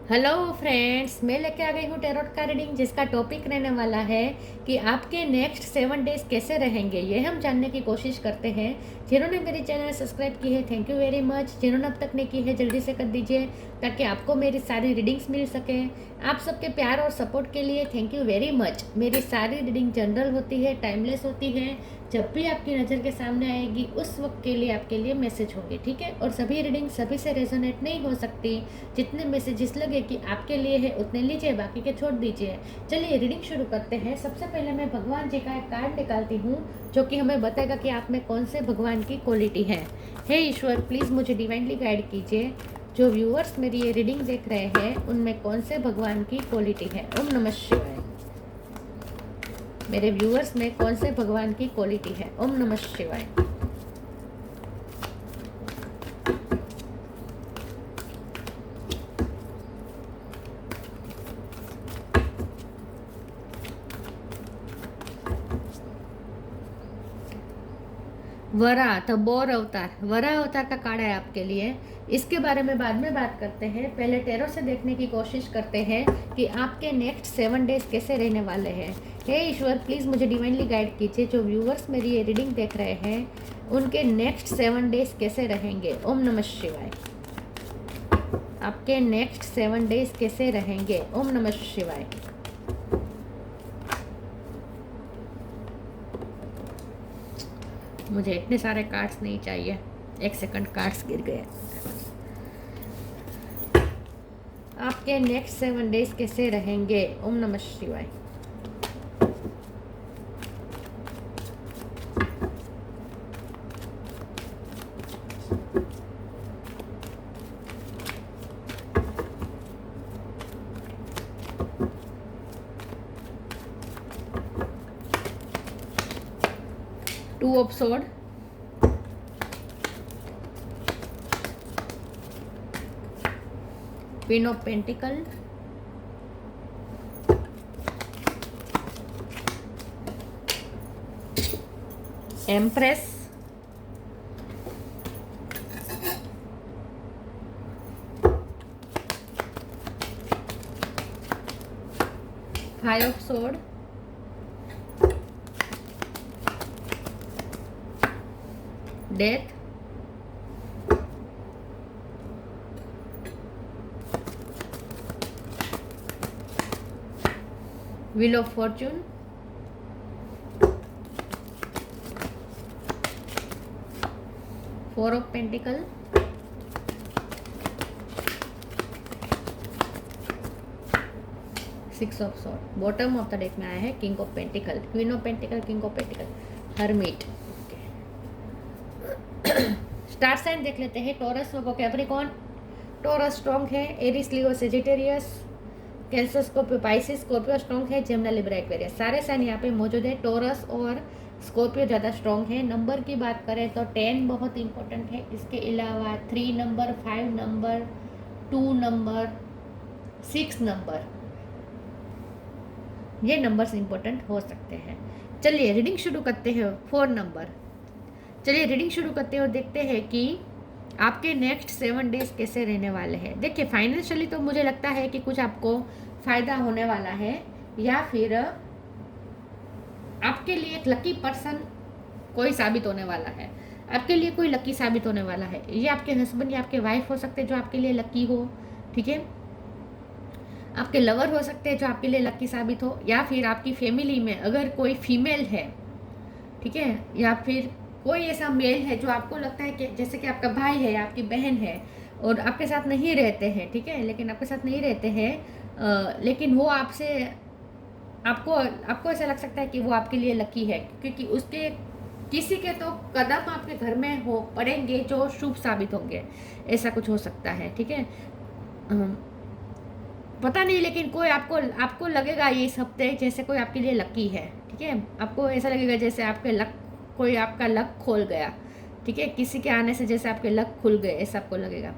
Hello friends, मैं लेके आ गई हूँ टैरोट का रीडिंग जिसका टॉपिक रहने वाला है कि आपके नेक्स्ट 7 डेज कैसे रहेंगे। ये हम जानने की कोशिश करते हैं। जिन्होंने मेरी चैनल सब्सक्राइब की है थैंक यू वेरी मच। जिन्होंने अब तक नहीं की है जल्दी से कर दीजिए ताकि आपको मेरी सारी रीडिंग्स मिल सके। आप सबके प्यार और सपोर्ट के लिए थैंक यू वेरी मच। मेरी सारी रीडिंग जनरल होती है, टाइमलेस होती है। जब भी आपकी नज़र के सामने आएगी उस वक्त के लिए आपके लिए मैसेज होंगे, ठीक है। और सभी रीडिंग सभी से रेजोनेट नहीं हो सकती। जितने मैसेजेस लगे कि आपके लिए है उतने लीजिए, बाकी के छोड़ दीजिए। चलिए रीडिंग शुरू करते हैं। सबसे पहले मैं भगवान जी का एक कार्ड निकालती हूँ जो कि हमें बताएगा कि आप में कौन से भगवान की क्वालिटी है। हे ईश्वर, प्लीज़ मुझे डिवाइनली गाइड कीजिए। जो व्यूअर्स मेरी ये रीडिंग देख रहे हैं उनमें कौन से भगवान की क्वालिटी है। ओम नमः शिवाय। मेरे व्यूअर्स में कौन से भगवान की क्वालिटी है। ओम नमः शिवाय। वरा द बोर अवतार, वरा अवतार का कार्ड है आपके लिए। इसके बारे में बाद में बात करते हैं। पहले टैरो से देखने की कोशिश करते हैं कि आपके नेक्स्ट 7 डेज कैसे रहने वाले हैं। हे ईश्वर, प्लीज़ मुझे डिवाइनली गाइड कीजिए। जो व्यूअर्स मेरी ये रीडिंग देख रहे हैं उनके नेक्स्ट 7 डेज कैसे रहेंगे। ओम नमः शिवाय। आपके नेक्स्ट 7 डेज कैसे रहेंगे। ओम नमः शिवाय। मुझे इतने सारे कार्ड्स नहीं चाहिए। एक सेकंड, कार्ड्स गिर गए। आपके नेक्स्ट 7 डेज कैसे रहेंगे। ओम नमः शिवाय। Two of sword, queen of pentacle, empress, five of sword, death, wheel of fortune, four of pentacle, six of sword. Bottom of the deck में आया है king of pentacle, queen of pentacle, king of pentacle, hermit. Star sign देख लेते हैं। Taurus, Virgo, Capricorn. Taurus strong है, Aries, Leo, Sagittarius, Cancer, Scorpio, Pisces. Scorpio strong है, Gemini, Libra, Aquarius. सारे sign यहाँ पे मौजूद है। टॉरस और स्कॉर्पियो ज़्यादा स्ट्रॉन्ग है। नंबर की बात करें तो 10 बहुत इंपॉर्टेंट है। इसके अलावा 3 नंबर, 5 नंबर, 2 नंबर, 6 नंबर, ये नंबर्स इंपॉर्टेंट हो सकते हैं। चलिए रीडिंग शुरू करते हैं। 4 नंबर। चलिए रीडिंग शुरू करते हैं और देखते हैं कि आपके नेक्स्ट 7 डेज कैसे रहने वाले हैं। देखिए, फाइनेंशियली तो मुझे लगता है कि कुछ आपको फ़ायदा होने वाला है, या फिर आपके लिए एक लकी पर्सन कोई साबित होने वाला है। आपके लिए कोई लकी साबित होने वाला है। ये आपके हस्बैंड या आपके वाइफ हो सकते हैं जो आपके लिए लकी हो, ठीक है। आपके लवर हो सकते हैं जो आपके लिए लकी साबित हो, या फिर आपकी फैमिली में अगर कोई फीमेल है, ठीक है, या फिर कोई ऐसा मेल है जो आपको लगता है कि जैसे कि आपका भाई है या आपकी बहन है और आपके साथ नहीं रहते हैं, ठीक है, लेकिन आपके साथ नहीं रहते हैं, लेकिन वो आपसे आपको आपको ऐसा लग सकता है कि वो आपके लिए लकी है, क्योंकि उसके किसी के तो कदम आपके घर में हो पड़ेंगे जो शुभ साबित होंगे। ऐसा कुछ हो सकता है, ठीक है। पता नहीं, लेकिन कोई आपको आपको लगेगा ये इस हफ्ते जैसे कोई आपके लिए लकी है, ठीक है। आपको ऐसा लगेगा जैसे आपके लक, कोई आपका लक खोल गया, ठीक है। किसी के आने से जैसे आपके लक खुल गए, ऐसा आपको लगेगा।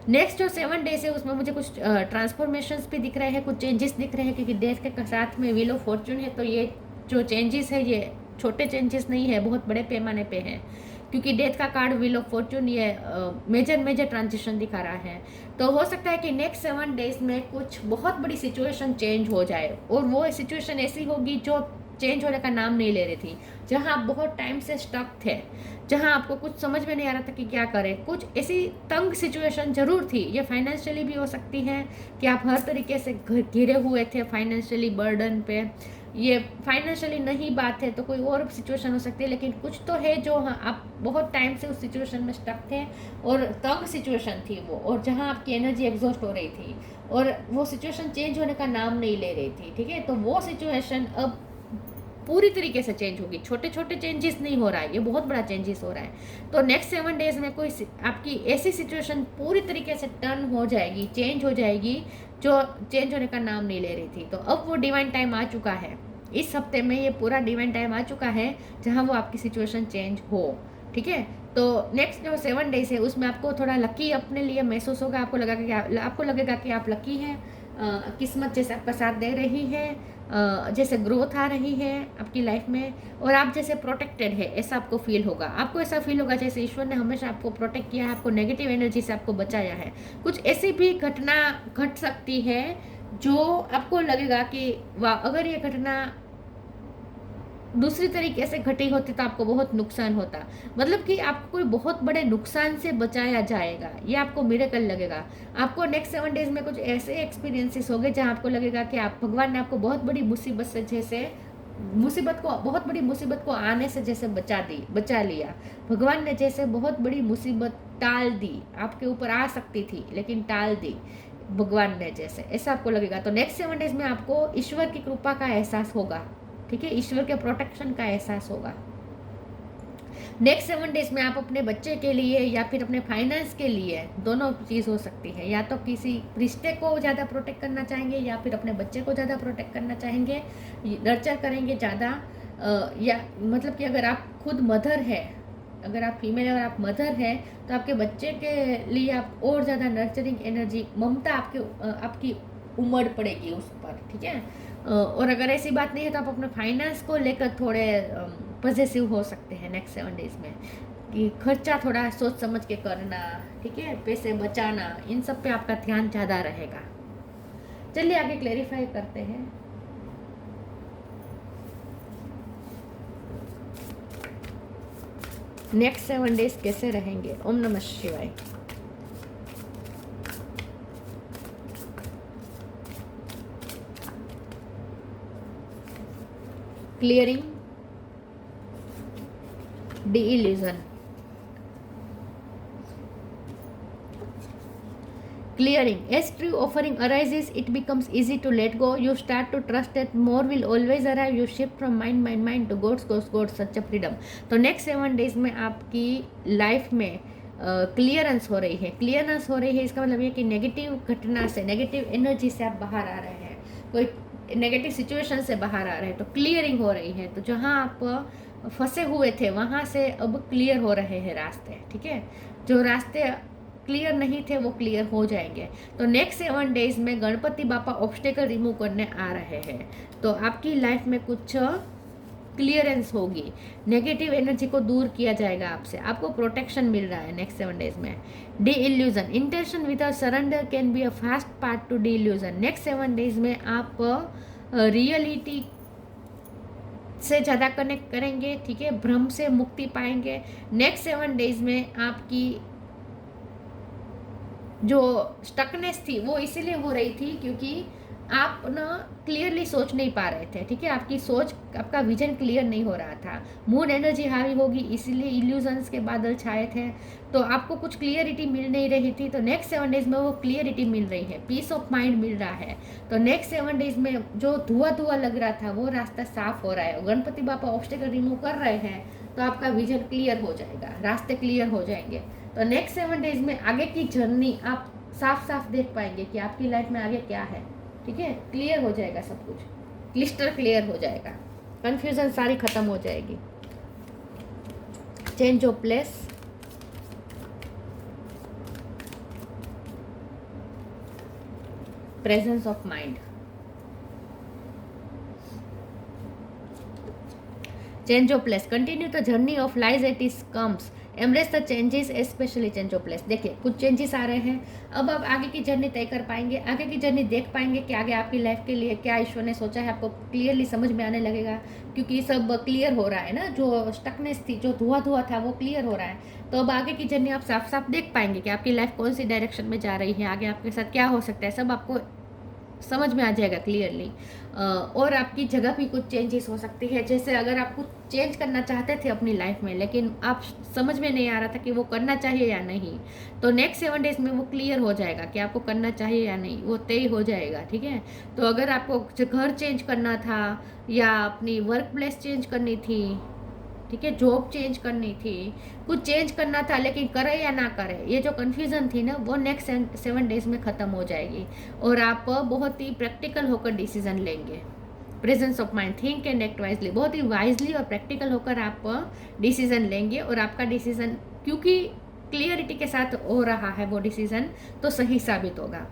नेक्स्ट जो 7 डेज है उसमें मुझे कुछ ट्रांसफॉर्मेशंस भी दिख रहे हैं, कुछ चेंजेस दिख रहे हैं, क्योंकि डेथ के साथ में व्हील ऑफ फॉर्चून है। तो ये जो चेंजेस है ये छोटे चेंजेस नहीं है, बहुत बड़े पैमाने पे हैं। क्योंकि डेथ का कार्ड व्हील ऑफ फॉर्च्यून ये मेजर ट्रांजिशन दिखा रहा है। तो हो सकता है कि नेक्स्ट 7 डेज में कुछ बहुत बड़ी सिचुएशन चेंज हो जाए, और वो सिचुएशन ऐसी होगी जो चेंज होने का नाम नहीं ले रही थी, जहां आप बहुत टाइम से स्टक थे, जहां आपको कुछ समझ में नहीं आ रहा था कि क्या करें। कुछ ऐसी तंग सिचुएशन जरूर थी। ये फाइनेंशियली भी हो सकती है कि आप हर तरीके से घिरे हुए थे फाइनेंशियली बर्डन पे। ये फाइनेंशियली नहीं बात है तो कोई और सिचुएशन हो सकती है, लेकिन कुछ तो है जो आप बहुत टाइम से उस सिचुएशन में स्टक थे और तंग सिचुएशन थी वो, और जहां आपकी एनर्जी एग्जॉस्ट हो रही थी और वो सिचुएशन चेंज होने का नाम नहीं ले रही थी। ठीक है, तो वो सिचुएशन अब पूरी तरीके से चेंज होगी। छोटे छोटे चेंजेस नहीं हो रहा है, ये बहुत बड़ा चेंजेस हो रहा है। तो नेक्स्ट 7 डेज में कोई आपकी ऐसी सिचुएशन पूरी तरीके से टर्न हो जाएगी, चेंज हो जाएगी, जो चेंज होने का नाम नहीं ले रही थी। तो अब वो डिवाइन टाइम आ चुका है। इस हफ्ते में ये पूरा डिवाइन टाइम आ चुका है जहाँ वो आपकी सिचुएशन चेंज हो। ठीक है, तो नेक्स्ट जो 7 डेज है उसमें आपको थोड़ा लकी अपने लिए महसूस होगा। आपको लगेगा कि आप लकी हैं, किस्मत जैसे आपका साथ दे रही है, जैसे ग्रोथ आ रही है आपकी लाइफ में, और आप जैसे प्रोटेक्टेड है ऐसा आपको फील होगा। आपको ऐसा फील होगा जैसे ईश्वर ने हमेशा आपको प्रोटेक्ट किया है, आपको नेगेटिव एनर्जी से आपको बचाया है। कुछ ऐसी भी घटना घट सकती है जो आपको लगेगा कि वाह, अगर ये घटना दूसरी तरीके से घटी होती तो आपको बहुत नुकसान होता। मतलब कि आपको कोई बहुत बड़े नुकसान से बचाया जाएगा, ये आपको मिरेकल लगेगा। आपको नेक्स्ट 7 डेज में कुछ ऐसे एक्सपीरियंसेस होंगे जहां आपको लगेगा कि आप भगवान ने आपको बहुत बड़ी मुसीबत से जैसे बहुत बड़ी मुसीबत को आने से जैसे बचा लिया। भगवान ने जैसे बहुत बड़ी मुसीबत टाल दी, आपके ऊपर आ सकती थी लेकिन टाल दी भगवान ने, जैसे ऐसा आपको लगेगा। तो नेक्स्ट 7 डेज में आपको ईश्वर की कृपा का एहसास होगा। ठीक है, ईश्वर के प्रोटेक्शन का एहसास होगा। नेक्स्ट 7 डेज में आप अपने बच्चे के लिए या फिर अपने फाइनेंस के लिए, दोनों चीज़ हो सकती है, या तो किसी रिश्ते को ज़्यादा प्रोटेक्ट करना चाहेंगे या फिर अपने बच्चे को ज़्यादा प्रोटेक्ट करना चाहेंगे, नर्चर करेंगे ज़्यादा। या मतलब कि अगर आप खुद मदर है, अगर आप फीमेल, अगर आप मदर है तो आपके बच्चे के लिए आप और ज़्यादा नर्चरिंग एनर्जी, ममता आपकी उमड़ पड़ेगी उस पर। ठीक है, और अगर ऐसी बात नहीं है तो आप अपने फाइनेंस को लेकर थोड़े पॉजिटिव हो सकते हैं नेक्स्ट 7 डेज में, कि खर्चा थोड़ा सोच समझ के करना। ठीक है, पैसे बचाना, इन सब पे आपका ध्यान ज़्यादा रहेगा। चलिए आगे क्लेरिफाई करते हैं। नेक्स्ट 7 डेज कैसे रहेंगे। ओम नमः शिवाय। Clearing, de-illusion, clearing. As true offering arises, it becomes easy to let go. You start to trust that more will always arrive. You shift from mind to God's such a freedom. तो next 7 days में आपकी life में clearance हो रही है। Clearance हो रही है इसका मतलब ये कि नेगेटिव घटना से, नेगेटिव एनर्जी से आप बाहर आ रहे हैं, कोई नेगेटिव सिचुएशन से बाहर आ रहे हैं, तो क्लियरिंग हो रही है। तो जहाँ आप फंसे हुए थे वहाँ से अब क्लियर हो रहे हैं रास्ते। ठीक है, जो रास्ते क्लियर नहीं थे वो क्लियर हो जाएंगे। तो नेक्स्ट 7 डेज में गणपति बापा ऑब्स्टेकल रिमूव करने आ रहे हैं, तो आपकी लाइफ में कुछ क्लियरेंस होगी, नेगेटिव एनर्जी को दूर किया जाएगा आपसे, आपको प्रोटेक्शन मिल रहा है नेक्स्ट 7 डेज में। D illusion, intention without surrender can be a fast part two D illusion. Next 7 days में आप रियलिटी से ज़्यादा कनेक्ट करेंगे। ठीक है, भ्रम से मुक्ति पाएंगे। नेक्स्ट 7 डेज में आपकी जो स्टकनेस थी वो इसीलिए हो रही थी क्योंकि आप ना क्लियरली सोच नहीं पा रहे थे। ठीक है, आपकी सोच, आपका विजन क्लियर नहीं हो रहा था। मून एनर्जी हावी होगी, इसीलिए इल्यूजन्स के बादल छाए थे, तो आपको कुछ क्लियरिटी मिल नहीं रही थी। तो नेक्स्ट 7 डेज में वो क्लियरिटी मिल रही है, पीस ऑफ माइंड मिल रहा है। तो नेक्स्ट 7 डेज में जो धुआं लग रहा था वो रास्ता साफ हो रहा है। गणपति बापा ऑब्स्टेकल रिमूव कर रहे हैं तो आपका विजन क्लियर हो जाएगा, रास्ते क्लियर हो जाएंगे। तो नेक्स्ट 7 डेज में आगे की जर्नी आप साफ साफ देख पाएंगे कि आपकी लाइफ में आगे क्या है। ठीक है, क्लियर हो जाएगा, सब कुछ क्लिस्टर क्लियर हो जाएगा, कंफ्यूजन सारी खत्म हो जाएगी। Change of place, presence of mind, change of place, continue the journey of lies as it comes, embrace the changes specially change of place. देखिए कुछ चेंजेस आ रहे हैं, अब आप आगे की जर्नी तय कर पाएंगे, आगे की जर्नी देख पाएंगे कि आगे आपकी लाइफ के लिए क्या ईश्वर ने सोचा है, आपको क्लियरली समझ में आने लगेगा, क्योंकि सब क्लियर हो रहा है ना, जो स्टकनेस थी, जो धुआं धुआं था, वो क्लियर हो रहा है। तो अब आगे की जर्नी आप साफ साफ देख पाएंगे कि आपकी लाइफ कौन सी डायरेक्शन में जा रही है, आगे आपके साथ क्या हो सकता है, सब आपको समझ में आ जाएगा क्लियरली। और आपकी जगह भी कुछ चेंजेस हो सकती है, जैसे अगर आप कुछ चेंज करना चाहते थे अपनी लाइफ में, लेकिन आप समझ में नहीं आ रहा था कि वो करना चाहिए या नहीं, तो नेक्स्ट 7 डेज में वो क्लियर हो जाएगा कि आपको करना चाहिए या नहीं, वो तय हो जाएगा। ठीक है, तो अगर आपको घर चेंज करना था या अपनी वर्क प्लेस चेंज करनी थी, ठीक है, जॉब चेंज करनी थी, कुछ चेंज करना था, लेकिन करे या ना करे, ये जो कन्फ्यूज़न थी ना, वो नेक्स्ट 7 डेज में ख़त्म हो जाएगी और आप बहुत ही प्रैक्टिकल होकर डिसीजन लेंगे। Presence of mind, think and act wisely, बहुत ही वाइजली और प्रैक्टिकल होकर आप डिसीजन लेंगे और आपका डिसीजन, क्योंकि क्लियरिटी के साथ हो रहा है वो डिसीजन, तो सही साबित होगा।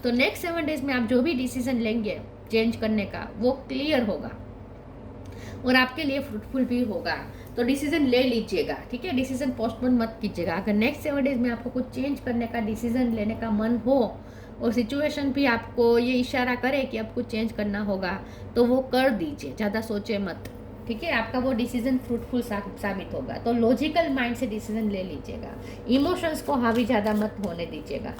तो नेक्स्ट 7 डेज में आप जो भी डिसीजन लेंगे चेंज करने का, वो क्लियर होगा और आपके लिए फ्रूटफुल भी होगा। तो डिसीजन ले लीजिएगा, ठीक है, डिसीजन पोस्टपोन मत कीजिएगा। अगर नेक्स्ट 7 डेज में आपको कुछ चेंज करने का, डिसीजन लेने का मन हो और सिचुएशन भी आपको ये इशारा करे कि अब कुछ चेंज करना होगा, तो वो कर दीजिए, ज़्यादा सोचे मत। ठीक है, आपका वो डिसीजन फ्रूटफुल साबित होगा। तो लॉजिकल माइंड से डिसीजन ले लीजिएगा, इमोशंस को हावी ज़्यादा मत होने दीजिएगा।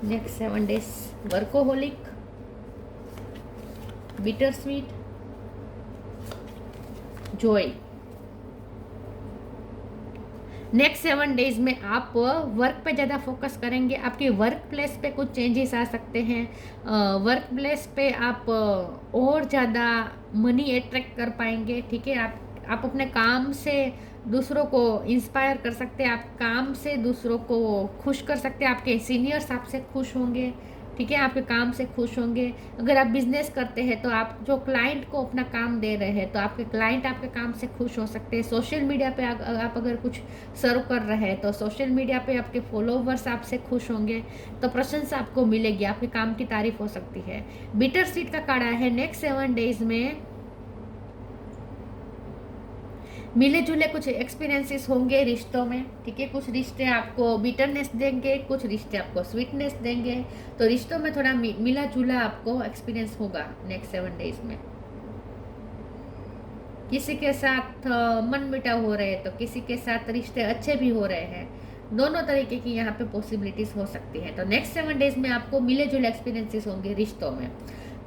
Next 7 days workaholic, bitter sweet, joy. Next 7 days में आप वर्क पे ज़्यादा फोकस करेंगे, आपके वर्क प्लेस पे कुछ चेंजेस आ सकते हैं, वर्क प्लेस पे आप और ज़्यादा मनी अट्रैक्ट कर पाएंगे। ठीक है, आप अपने काम से दूसरों को इंस्पायर कर सकते हैं, आप काम से दूसरों को खुश कर सकते हैं, आपके सीनियर्स आपसे खुश होंगे। ठीक है, आपके काम से खुश होंगे। अगर आप बिजनेस करते हैं तो आप जो क्लाइंट को अपना काम दे रहे हैं, तो आपके क्लाइंट आपके काम से खुश हो सकते हैं। सोशल मीडिया पे आप अगर कुछ सर्व कर रहे हैं, तो सोशल मीडिया पे आपके फॉलोवर्स आपसे खुश होंगे, तो प्रशंसा आपको मिलेगी, आपके काम की तारीफ हो सकती है। बिटर स्वीट का कार्ड है नेक्स्ट 7 डेज में मिले जुले कुछ एक्सपीरियंसेस होंगे रिश्तों में। ठीक है, कुछ रिश्ते आपको बिटरनेस देंगे, कुछ रिश्ते आपको स्वीटनेस देंगे, तो रिश्तों में थोड़ा मिला जुला आपको एक्सपीरियंस होगा नेक्स्ट 7 डेज में। किसी के साथ मन मिटाव हो रहे हैं, तो किसी के साथ रिश्ते अच्छे भी हो रहे हैं, दोनों तरीके की यहाँ पे पॉसिबिलिटीज हो सकती है। तो नेक्स्ट 7 डेज में आपको मिले जुले एक्सपीरियंसेस होंगे रिश्तों में।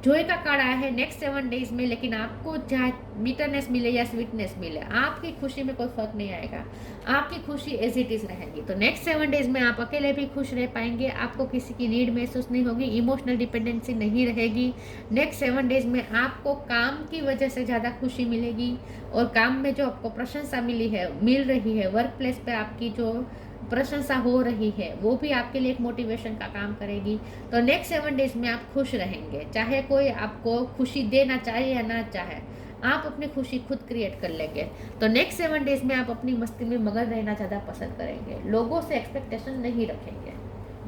जॉय का कार्ड आया है नेक्स्ट 7 डेज में, लेकिन आपको चाहे बिटरनेस मिले या स्वीटनेस मिले, आपकी खुशी में कोई फर्क नहीं आएगा, आपकी खुशी एज इट इज रहेगी। तो नेक्स्ट 7 डेज में आप अकेले भी खुश रह पाएंगे, आपको किसी की नीड महसूस नहीं होगी, इमोशनल डिपेंडेंसी नहीं रहेगी। नेक्स्ट 7 डेज में आपको काम की वजह से ज़्यादा खुशी मिलेगी और काम में जो आपको प्रशंसा मिल रही है, वर्क प्लेस पे आपकी जो प्रशंसा हो रही है, वो भी आपके लिए एक मोटिवेशन का काम करेगी। तो नेक्स्ट 7 डेज में आप खुश रहेंगे, चाहे कोई आपको खुशी देना चाहे या ना चाहे, आप अपनी खुशी खुद क्रिएट कर लेंगे। तो नेक्स्ट 7 डेज में आप अपनी मस्ती में मगन रहना ज़्यादा पसंद करेंगे, लोगों से एक्सपेक्टेशन नहीं रखेंगे,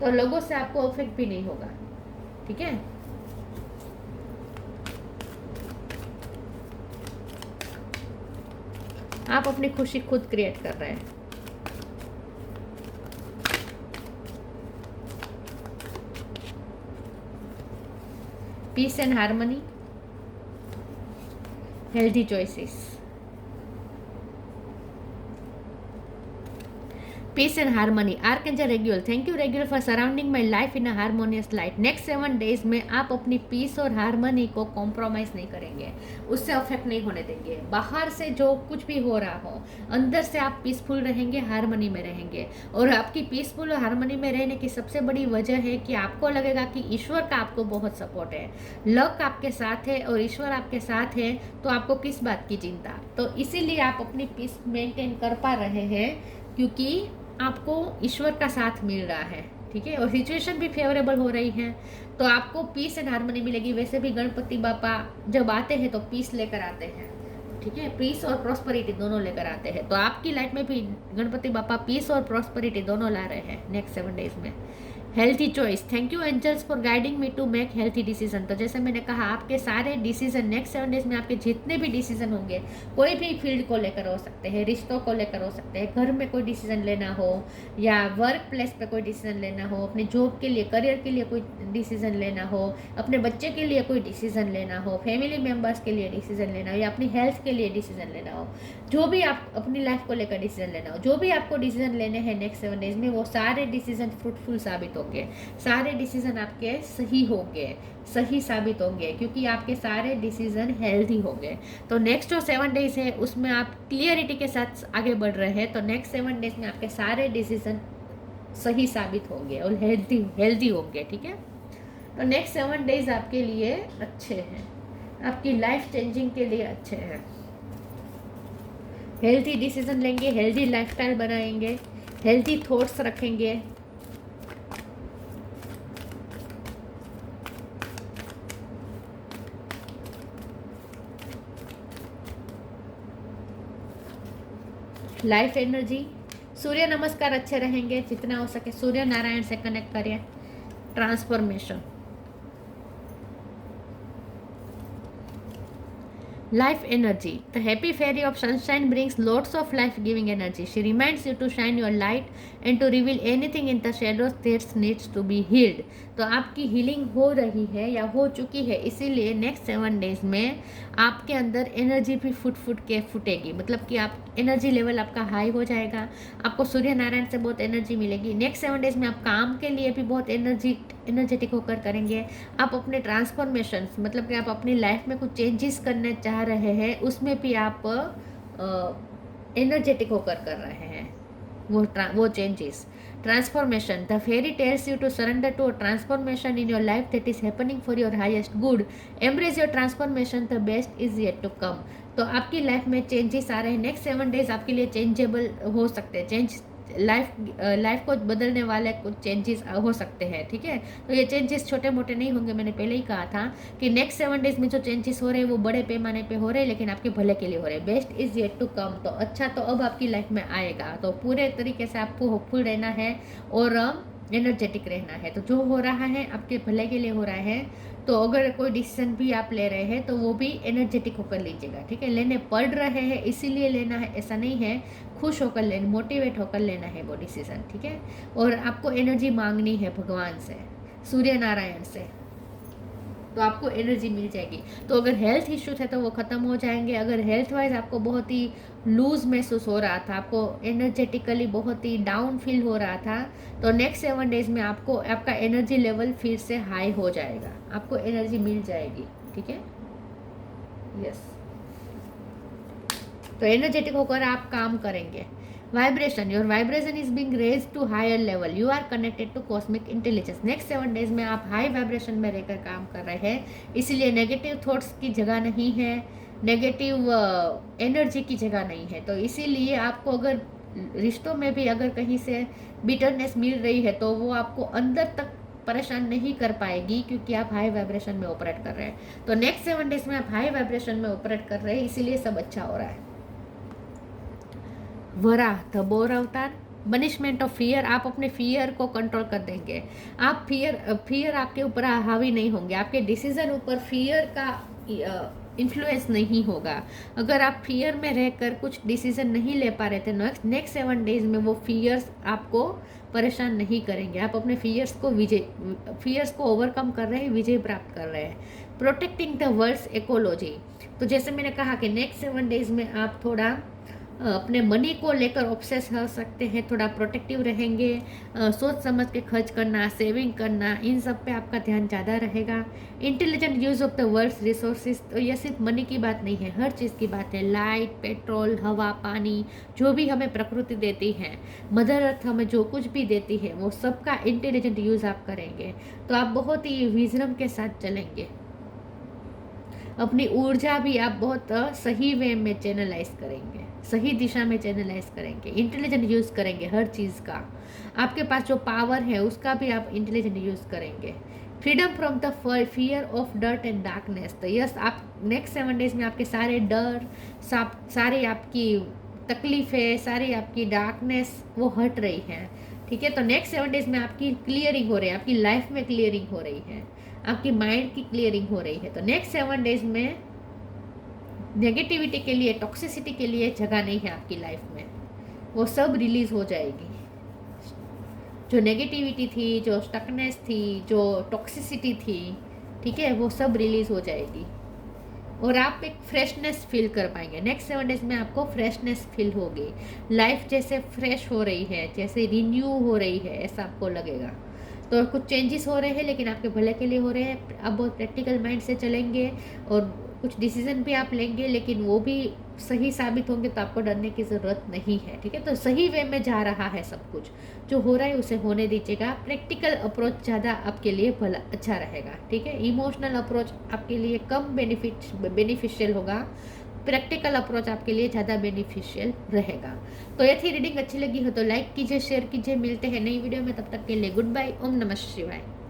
तो लोगों से आपको अफेक्ट भी नहीं होगा। ठीक है, आप अपनी खुशी खुद क्रिएट कर रहे हैं। Peace and harmony, healthy choices. Peace and harmony. Archangel Regular, thank you Regular for surrounding my life in a harmonious light. Next 7 days में आप अपनी पीस और हारमोनी को कॉम्प्रोमाइज़ नहीं करेंगे, उससे अफेक्ट नहीं होने देंगे। बाहर से जो कुछ भी हो रहा हो, अंदर से आप पीसफुल रहेंगे, हारमोनी में रहेंगे। और आपकी पीसफुल और हारमोनी में रहने की सबसे बड़ी वजह है कि आपको लगेगा कि ईश्वर का आपको बहुत सपोर्ट है, लक आपके साथ है और ईश्वर आपके साथ है, तो आपको किस बात की चिंता। तो इसीलिए आप अपनी पीस मेंटेन कर पा रहे हैं, क्योंकि आपको ईश्वर का साथ मिल रहा है। ठीक है, और सिचुएशन भी फेवरेबल हो रही है, तो आपको पीस एंड हारमोनी मिलेगी। वैसे भी गणपति बापा जब आते हैं तो पीस लेकर आते हैं, ठीक है, पीस और प्रॉस्पेरिटी दोनों लेकर आते हैं। तो आपकी लाइफ में भी गणपति बापा पीस और प्रॉस्पेरिटी दोनों ला रहे हैं नेक्स्ट 7 डेज में। Healthy choice, thank you angels for guiding me to make healthy decision. तो जैसे मैंने कहा, आपके सारे डिसीजन नेक्स्ट 7 डेज में, आपके जितने भी डिसीजन होंगे, कोई भी फील्ड को लेकर हो सकते हैं, रिश्तों को लेकर हो सकते हैं, घर में कोई डिसीजन लेना हो, या वर्क प्लेस पे कोई डिसीजन लेना हो, अपने जॉब के लिए, करियर के लिए कोई डिसीजन लेना हो, अपने बच्चे के लिए कोई डिसीजन लेना हो, फैमिली मेम्बर्स के लिए डिसीजन लेना हो, या अपनी हेल्थ के लिए डिसीजन लेना हो, जो भी आप अपनी लाइफ को लेकर डिसीजन लेना हो, जो भी आपको डिसीजन लेने हैं नेक्स्ट 7 डेज में, वो सारे डिसीजन फ्रूटफुल साबित होंगे, सारे डिसीजन आपके सही होंगे, सही साबित होंगे, क्योंकि आपके सारे डिसीजन हेल्दी होंगे। तो नेक्स्ट जो 7 डेज है उसमें आप क्लियरिटी के साथ आगे बढ़ रहे हैं, तो नेक्स्ट 7 डेज में आपके सारे डिसीजन सही साबित होंगे और हेल्दी होंगे, ठीक है। तो नेक्स्ट 7 डेज आपके लिए अच्छे हैं, आपकी लाइफ चेंजिंग के लिए अच्छे हैं। हेल्दी डिसीजन लेंगे, हेल्दी लाइफस्टाइल बनाएंगे, हेल्दी थॉट्स रखेंगे। लाइफ एनर्जी, सूर्य नमस्कार अच्छे रहेंगे, जितना हो सके सूर्य नारायण से कनेक्ट करिए। Transformation, life energy, the happy fairy of sunshine brings lots of life giving energy. She reminds you to shine your light and to reveal anything in the shadows that needs to be healed. तो आपकी healing हो रही है या हो चुकी है, इसीलिए नेक्स्ट 7 डेज में आपके अंदर एनर्जी भी फुट के फूटेगी, मतलब कि आप एनर्जी लेवल आपका हाई हो जाएगा, आपको सूर्य नारायण से बहुत एनर्जी मिलेगी। नेक्स्ट 7 डेज में आप काम के लिए भी बहुत एनर्जेटिक होकर करेंगे। आप अपने ट्रांसफॉर्मेशन, मतलब कि आप अपनी लाइफ में कुछ चेंजेस करने चाह रहे हैं, उसमें भी आप एनर्जेटिक होकर कर रहे हैं वो changes. Transformation, the fairy tells you to surrender to a transformation in your life that is happening for your highest good. Embrace your transformation, the best is yet to come. तो आपकी life में changes आ रहे हैं, next 7 days आपके लिए changeable हो सकते हैं, लाइफ को बदलने वाले कुछ चेंजेस हो सकते हैं, ठीक है। तो ये चेंजेस छोटे मोटे नहीं होंगे, मैंने पहले ही कहा था कि नेक्स्ट 7 डेज में जो चेंजेस हो रहे हैं वो बड़े पैमाने पे हो रहे हैं, लेकिन आपके भले के लिए हो रहे हैं। Best is yet to come, तो अच्छा तो अब आपकी लाइफ में आएगा। तो पूरे तरीके से आपको होपफुल रहना है और एनर्जेटिक रहना है। तो जो हो रहा है आपके भले के लिए हो रहा है, तो अगर कोई डिसीजन भी आप ले रहे हैं तो वो भी एनर्जेटिक होकर लीजिएगा, ठीक है। लेने पड़ रहे हैं इसीलिए लेना है ऐसा नहीं है, खुश होकर लेना, मोटिवेट होकर लेना है वो डिसीजन, ठीक है। और आपको एनर्जी मांगनी है भगवान से, सूर्य नारायण से, तो आपको एनर्जी मिल जाएगी। तो अगर हेल्थ इश्यूज है तो वो ख़त्म हो जाएंगे। अगर हेल्थ वाइज आपको बहुत ही लूज महसूस हो रहा था, आपको एनर्जेटिकली बहुत ही डाउन फील हो रहा था, तो नेक्स्ट 7 डेज में आपको आपका एनर्जी लेवल फिर से हाई हो जाएगा, आपको एनर्जी मिल जाएगी, ठीक है। यस, तो एनर्जेटिक होकर आप काम करेंगे। Vibration, your vibration is being raise to higher level, you are connected to cosmic intelligence. Next 7 days में आप हाई वाइब्रेशन में रहकर काम कर रहे हैं, इसीलिए नेगेटिव थॉट्स की जगह नहीं है, नेगेटिव एनर्जी की जगह नहीं है। तो इसीलिए आपको अगर रिश्तों में भी अगर कहीं से बिटरनेस मिल रही है तो वो आपको अंदर तक परेशान नहीं कर पाएगी, क्योंकि आप हाई वाइब्रेशन में ऑपरेट कर रहे हैं। तो नेक्स्ट 7 डेज में आप हाई वाइब्रेशन में ऑपरेट कर रहे हैं, इसीलिए सब अच्छा हो रहा है। वराह, द बोर अवतार, बनिशमेंट ऑफ फियर, आप अपने फियर को कंट्रोल कर देंगे। आप फियर आपके ऊपर हावी नहीं होंगे, आपके डिसीजन ऊपर फियर का इन्फ्लुएंस नहीं होगा। अगर आप फियर में रहकर कुछ डिसीजन नहीं ले पा रहे थे, नेक्स्ट 7 डेज में वो फियर्स आपको परेशान नहीं करेंगे। आप अपने फियर्स को ओवरकम कर रहे हैं, विजय प्राप्त कर रहे हैं। प्रोटेक्टिंग द वर्ल्ड्स इकोलॉजी, तो जैसे मैंने कहा कि नेक्स्ट 7 डेज में आप थोड़ा अपने मनी को लेकर ऑब्सेस हो सकते हैं, थोड़ा प्रोटेक्टिव रहेंगे, सोच समझ के खर्च करना, सेविंग करना, इन सब पे आपका ध्यान ज़्यादा रहेगा। Intelligent use of the world's resources, तो यह सिर्फ मनी की बात नहीं है, हर चीज़ की बात है। लाइट, पेट्रोल, हवा, पानी, जो भी हमें प्रकृति देती है, मदर अर्थ हमें जो कुछ भी देती है, वो सबका इंटेलिजेंट यूज़ आप करेंगे, तो आप बहुत ही विजडम के साथ चलेंगे। अपनी ऊर्जा भी आप बहुत सही वे में चैनलाइज करेंगे, सही दिशा में चैनलाइज करेंगे, इंटेलिजेंट यूज़ करेंगे हर चीज़ का। आपके पास जो पावर है उसका भी आप इंटेलिजेंट यूज़ करेंगे। Freedom from the fear of dirt and darkness, तो यस, आप नेक्स्ट 7 डेज में आपके सारे डर, सारी आपकी तकलीफ़ें, सारी आपकी डार्कनेस वो हट रही हैं। ठीक है, तो नेक्स्ट 7 डेज में आपकी क्लियरिंग हो रही है, आपकी लाइफ में क्लियरिंग हो रही है, आपकी माइंड की क्लियरिंग हो रही है। तो नेक्स्ट 7 डेज में नेगेटिविटी के लिए, टॉक्सिसिटी के लिए जगह नहीं है आपकी लाइफ में, वो सब रिलीज हो जाएगी। जो नेगेटिविटी थी, जो स्टकनेस थी, जो टॉक्सिसिटी थी, ठीक है, वो सब रिलीज हो जाएगी और आप एक फ्रेशनेस फील कर पाएंगे। नेक्स्ट 7 डेज में आपको फ्रेशनेस फील होगी, लाइफ जैसे फ्रेश हो रही है, जैसे रिन्यू हो रही है, ऐसा आपको लगेगा। तो कुछ चेंजेस हो रहे हैं लेकिन आपके भले के लिए हो रहे हैं। आप बहुत प्रैक्टिकल माइंड से चलेंगे और कुछ डिसीजन भी आप लेंगे, लेकिन वो भी सही साबित होंगे, तो आपको डरने की ज़रूरत नहीं है। ठीक है, तो सही वे में जा रहा है सब कुछ, जो हो रहा है उसे होने दीजिएगा। प्रैक्टिकल अप्रोच ज़्यादा आपके लिए भला अच्छा रहेगा। ठीक है, इमोशनल अप्रोच आपके लिए कम बेनिफिशियल होगा, प्रैक्टिकल अप्रोच आपके लिए ज़्यादा बेनिफिशियल रहेगा। तो ये थी रीडिंग, अच्छी लगी हो तो लाइक कीजिए, शेयर कीजिए। मिलते हैं नई वीडियो में, तब तक के लिए गुड बाय। ओम नमः शिवाय।